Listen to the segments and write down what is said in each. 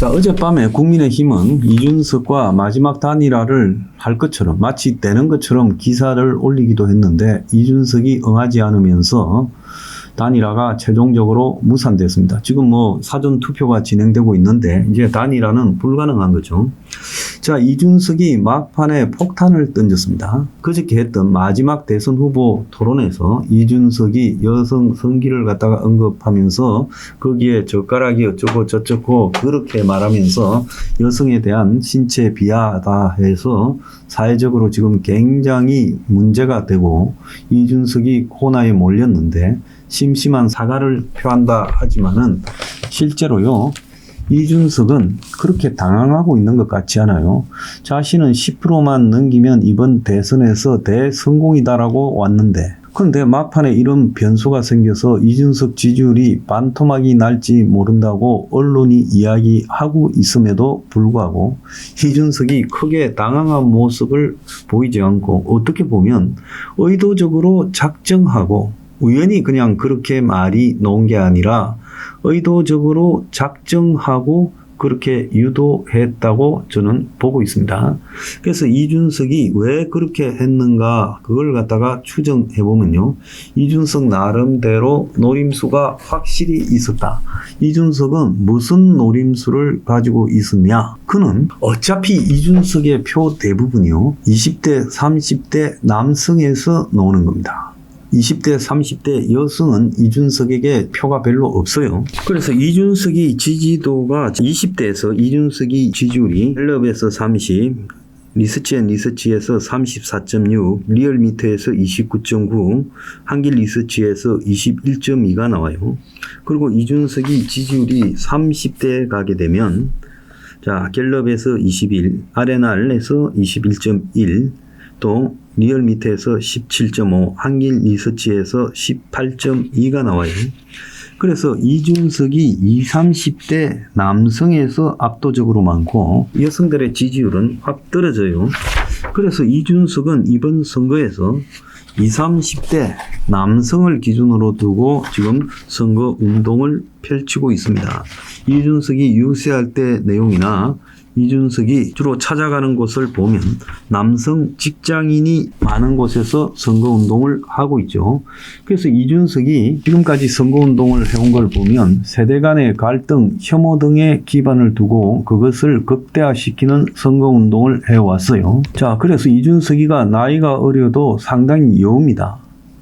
자, 어젯밤에 국민의힘은 이준석과 마지막 단일화를 할 것처럼 마치 되는 것처럼 기사를 올리기도 했는데 이준석이 응하지 않으면서 단일화가 최종적으로 무산됐습니다. 지금 뭐 사전 투표가 진행되고 있는데 이제 단일화는 불가능한 거죠. 자, 이준석이 막판에 폭탄을 던졌습니다. 그저께 했던 마지막 대선 후보 토론에서 이준석이 여성 성기를 갖다가 언급하면서 거기에 젓가락이 어쩌고 저쩌고 그렇게 말하면서 여성에 대한 신체 비하다 해서 사회적으로 지금 굉장히 문제가 되고 이준석이 코너에 몰렸는데 심심한 사과를 표한다 하지만은 실제로요, 이준석은 그렇게 당황하고 있는 것 같지 않아요. 자신은 10%만 넘기면 이번 대선에서 대성공이다라고 왔는데, 그런데 막판에 이런 변수가 생겨서 이준석 지지율이 반토막이 날지 모른다고 언론이 이야기하고 있음에도 불구하고 이준석이 크게 당황한 모습을 보이지 않고 어떻게 보면 의도적으로 작정하고 우연히 그냥 그렇게 말이 놓은 게 아니라 의도적으로 작정하고 그렇게 유도했다고 저는 보고 있습니다. 그래서 이준석이 왜 그렇게 했는가 그걸 갖다가 추정해 보면요, 이준석 나름대로 노림수가 확실히 있었다. 이준석은 무슨 노림수를 가지고 있었냐? 그는 어차피 이준석의 표 대부분이요 20대 30대 남성에서 나오는 겁니다. 20대 30대 여성은 이준석에게 표가 별로 없어요. 그래서 이준석이 지지도가 20대에서 이준석이 지지율이 갤럽에서 30, 리서치에서 34.6, 리얼미터에서 29.9, 한길 리서치에서 21.2가 나와요. 그리고 이준석이 지지율이 30대에 가게 되면 자, 갤럽에서 21, 아레날에서 21.1, 또 리얼미터에서 17.5, 한길 리서치에서 18.2가 나와요. 그래서 이준석이 20, 30대 남성에서 압도적으로 많고 여성들의 지지율은 확 떨어져요. 그래서 이준석은 이번 선거에서 20, 30대 남성을 기준으로 두고 지금 선거 운동을 펼치고 있습니다. 이준석이 유세할 때 내용이나 이준석이 주로 찾아가는 곳을 보면 남성 직장인이 많은 곳에서 선거운동을 하고 있죠. 그래서 이준석이 지금까지 선거운동을 해온 걸 보면 세대 간의 갈등, 혐오 등에 기반을 두고 그것을 극대화시키는 선거운동을 해왔어요. 자, 그래서 이준석이가 나이가 어려도 상당히 여웁니다.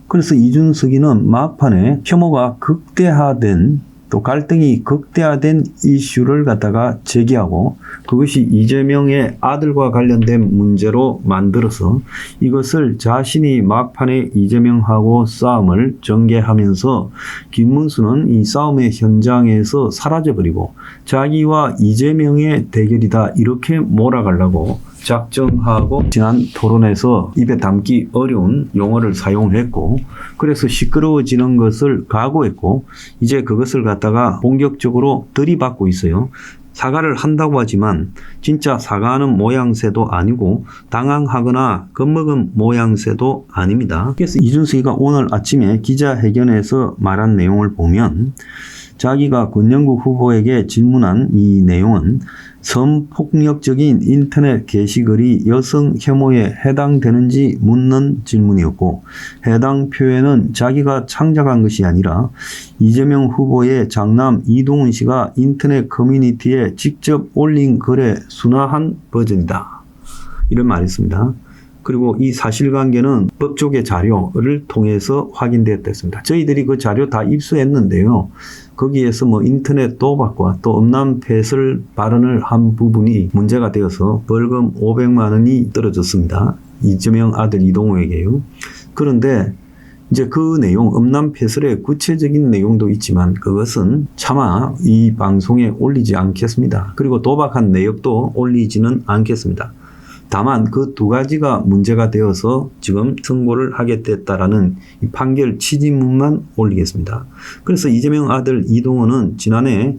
그래서 이준석이는 막판에 혐오가 극대화된 또 갈등이 극대화된 이슈를 갖다가 제기하고 그것이 이재명의 아들과 관련된 문제로 만들어서 이것을 자신이 막판에 이재명하고 싸움을 전개하면서 김문수는 이 싸움의 현장에서 사라져버리고 자기와 이재명의 대결이다 이렇게 몰아가려고 작정하고 지난 토론에서 입에 담기 어려운 용어를 사용했고 그래서 시끄러워지는 것을 각오했고 이제 그것을 갖다가 본격적으로 들이받고 있어요. 사과를 한다고 하지만 진짜 사과하는 모양새도 아니고 당황하거나 겁먹은 모양새도 아닙니다. 그래서 이준석이가 오늘 아침에 기자회견에서 말한 내용을 보면 자기가 권영국 후보에게 질문한 이 내용은 성폭력적인 인터넷 게시글이 여성 혐오에 해당되는지 묻는 질문이었고 해당 표현은 자기가 창작한 것이 아니라 이재명 후보의 장남 이동훈 씨가 인터넷 커뮤니티에 직접 올린 글의 순화한 버전이다. 이런 말을 했습니다. 그리고 이 사실관계는 법조계 자료를 통해서 확인되었습니다. 저희들이 그 자료 다 입수했는데요. 거기에서 뭐 인터넷 도박과 또 음란패설 발언을 한 부분이 문제가 되어서 벌금 500만 원이 떨어졌습니다. 이재명 아들 이동호에게요. 그런데 이제 그 내용, 음란패설의 구체적인 내용도 있지만 그것은 차마 이 방송에 올리지 않겠습니다. 그리고 도박한 내역도 올리지는 않겠습니다. 다만 그 두 가지가 문제가 되어서 지금 선고를 하게 됐다라는 이 판결 취지문만 올리겠습니다. 그래서 이재명 아들 이동호는 지난해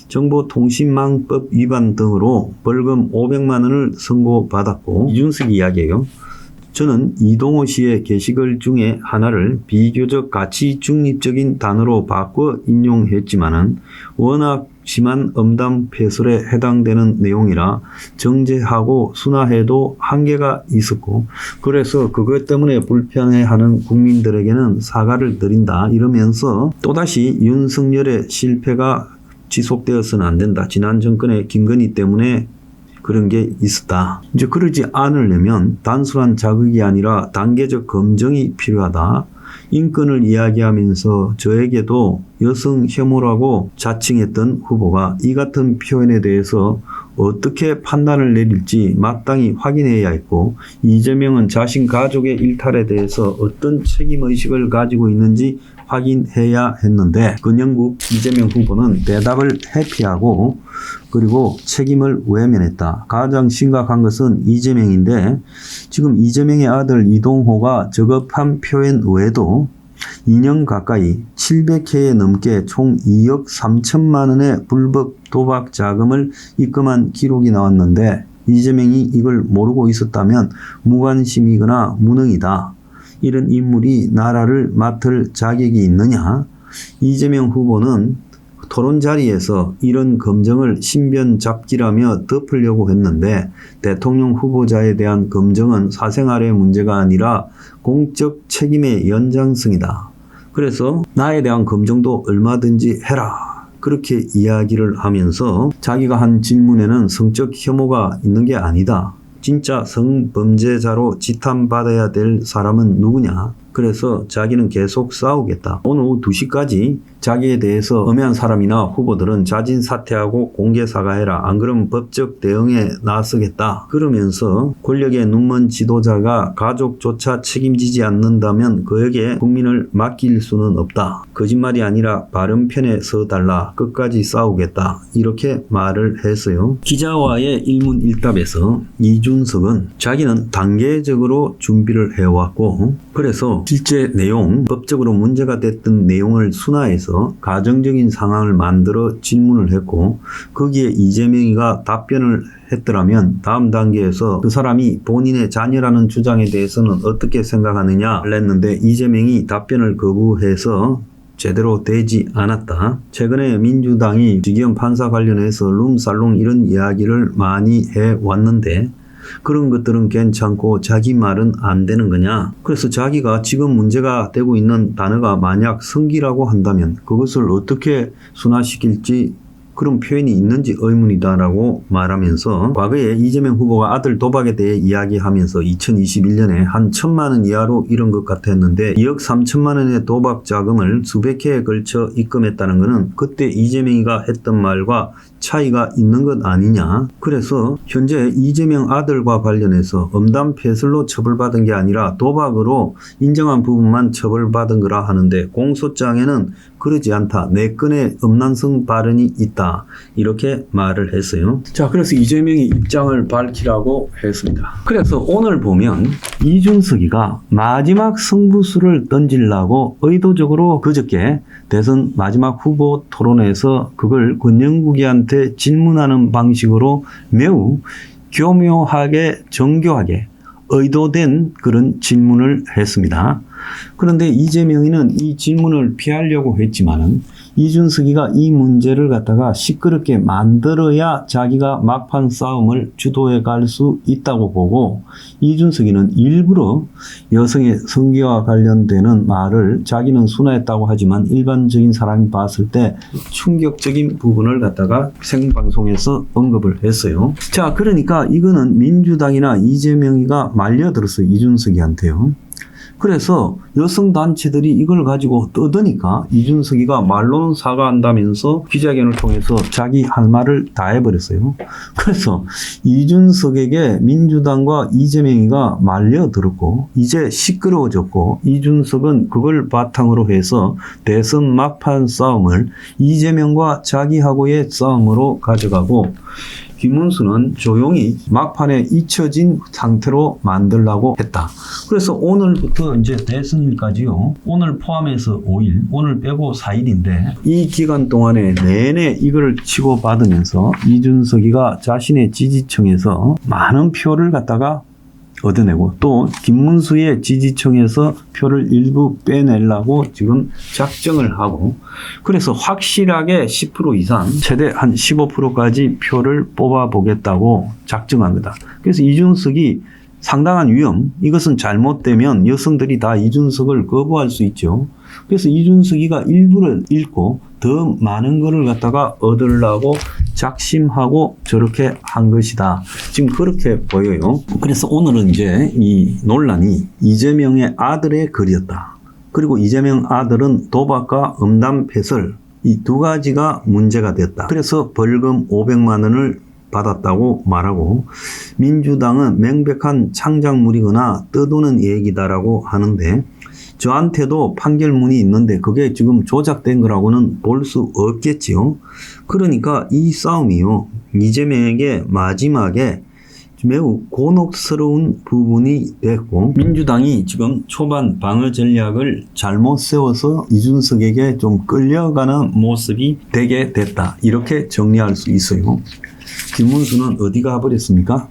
정보통신망법 위반 등으로 벌금 500만 원을 선고받았고 이준석 이야기예요. 저는 이동호 씨의 게시글 중에 하나를 비교적 가치 중립적인 단어로 바꿔 인용했지만은 워낙 심한 엄담 폐설에 해당되는 내용이라 정제하고 순화해도 한계가 있었고 그래서 그것 때문에 불편해하는 국민들에게는 사과를 드린다 이러면서 또다시 윤석열의 실패가 지속되어서는 안 된다. 지난 정권의 김건희 때문에 그런 게 있었다. 이제 그러지 않으려면 단순한 자극이 아니라 단계적 검증이 필요하다. 인권을 이야기하면서 저에게도 여성 혐오라고 자칭했던 후보가 이 같은 표현에 대해서 어떻게 판단을 내릴지 마땅히 확인해야 했고 이재명은 자신 가족의 일탈에 대해서 어떤 책임의식을 가지고 있는지 확인해야 했는데 건영국 이재명 후보는 대답을 회피하고 그리고 책임을 외면했다. 가장 심각한 것은 이재명인데 지금 이재명의 아들 이동호가 저급한 표현 외에도 2년 가까이 700회에 넘게 총 2억 3천만 원의 불법 도박 자금을 입금한 기록이 나왔는데 이재명이 이걸 모르고 있었다면 무관심이거나 무능이다. 이런 인물이 나라를 맡을 자격이 있느냐? 이재명 후보는 토론 자리에서 이런 검증을 신변 잡기라며 덮으려고 했는데 대통령 후보자에 대한 검증은 사생활의 문제가 아니라 공적 책임의 연장성이다. 그래서 나에 대한 검증도 얼마든지 해라. 그렇게 이야기를 하면서 자기가 한 질문에는 성적 혐오가 있는 게 아니다. 진짜 성범죄자로 지탄받아야 될 사람은 누구냐? 그래서 자기는 계속 싸우겠다. 오늘 오후 2시까지 자기에 대해서 엄해한 사람이나 후보들은 자진 사퇴하고 공개 사과해라. 안 그러면 법적 대응에 나서겠다. 그러면서 권력의 눈먼 지도자가 가족조차 책임지지 않는다면 그에게 국민을 맡길 수는 없다. 거짓말이 아니라 바른 편에 서달라. 끝까지 싸우겠다. 이렇게 말을 했어요. 기자와의 일문일답에서 이준석은 자기는 단계적으로 준비를 해왔고 그래서 실제 내용, 법적으로 문제가 됐던 내용을 순화해서 가정적인 상황을 만들어 질문을 했고 거기에 이재명이가 답변을 했더라면 다음 단계에서 그 사람이 본인의 자녀라는 주장에 대해서는 어떻게 생각하느냐 했는데 이재명이 답변을 거부해서 제대로 되지 않았다. 최근에 민주당이 지기현 판사 관련해서 룸살롱 이런 이야기를 많이 해왔는데 그런 것들은 괜찮고 자기 말은 안 되는 거냐. 그래서 자기가 지금 문제가 되고 있는 단어가 만약 성기라고 한다면 그것을 어떻게 순화시킬지 그런 표현이 있는지 의문이다라고 말하면서 과거에 이재명 후보가 아들 도박에 대해 이야기하면서 2021년에 한 1,000만 원 이하로 이런 것 같았는데 2억 3천만 원의 도박 자금을 수백 회에 걸쳐 입금했다는 것은 그때 이재명이가 했던 말과 차이가 있는 것 아니냐. 그래서 현재 이재명 아들과 관련해서 엄담 폐설로 처벌받은 게 아니라 도박으로 인정한 부분만 처벌받은 거라 하는데 공소장에는 그러지 않다. 내 건에 음란성 발언이 있다. 이렇게 말을 했어요. 자, 그래서 이재명이 입장을 밝히라고 했습니다. 그래서 오늘 보면 이준석이가 마지막 승부수를 던지려고 의도적으로 그저께 대선 마지막 후보 토론에서 그걸 권영국이한테 질문하는 방식으로 매우 교묘하게 정교하게 의도된 그런 질문을 했습니다. 그런데 이재명이는 이 질문을 피하려고 했지만은 이준석이가 이 문제를 갖다가 시끄럽게 만들어야 자기가 막판 싸움을 주도해 갈 수 있다고 보고 이준석이는 일부러 여성의 성기와 관련되는 말을 자기는 순화했다고 하지만 일반적인 사람이 봤을 때 충격적인 부분을 갖다가 생방송에서 언급을 했어요. 자, 그러니까 이거는 민주당이나 이재명이가 말려들었어요. 이준석이한테요. 그래서 여성단체들이 이걸 가지고 떠드니까 이준석이가 말로는 사과한다면서 기자회견을 통해서 자기 할 말을 다 해버렸어요. 그래서 이준석에게 민주당과 이재명이가 말려들었고 이제 시끄러워졌고 이준석은 그걸 바탕으로 해서 대선 막판 싸움을 이재명과 자기하고의 싸움으로 가져가고 김문수는 조용히 막판에 잊혀진 상태로 만들려고 했다. 그래서 오늘부터 이제 대선일까지요. 오늘 포함해서 5일, 오늘 빼고 4일인데 이 기간 동안에 내내 이걸 치고받으면서 이준석이가 자신의 지지층에서 많은 표를 갖다가 얻어내고 또 김문수의 지지층에서 표를 일부 빼내려고 지금 작정을 하고 그래서 확실하게 10% 이상 최대 한 15%까지 표를 뽑아보겠다고 작정한 거다. 그래서 이준석이 상당한 위험, 이것은 잘못되면 여성들이 다 이준석을 거부할 수 있죠. 그래서 이준석이가 일부를 잃고 더 많은 거를 갖다가 얻으려고 작심하고 저렇게 한 것이다. 지금 그렇게 보여요. 그래서 오늘은 이제 이 논란이 이재명의 아들의 글이었다. 그리고 이재명 아들은 도박과 음담 패설 이 두 가지가 문제가 됐다. 그래서 벌금 500만 원을 받았다고 말하고 민주당은 명백한 창작물이거나 떠도는 얘기다라고 하는데 저한테도 판결문이 있는데 그게 지금 조작된 거라고는 볼 수 없겠지요. 그러니까 이 싸움이요. 이재명에게 마지막에 매우 곤혹스러운 부분이 됐고 민주당이 지금 초반 방어 전략을 잘못 세워서 이준석에게 좀 끌려가는 모습이 되게 됐다. 이렇게 정리할 수 있어요. 김문수는 어디 가버렸습니까?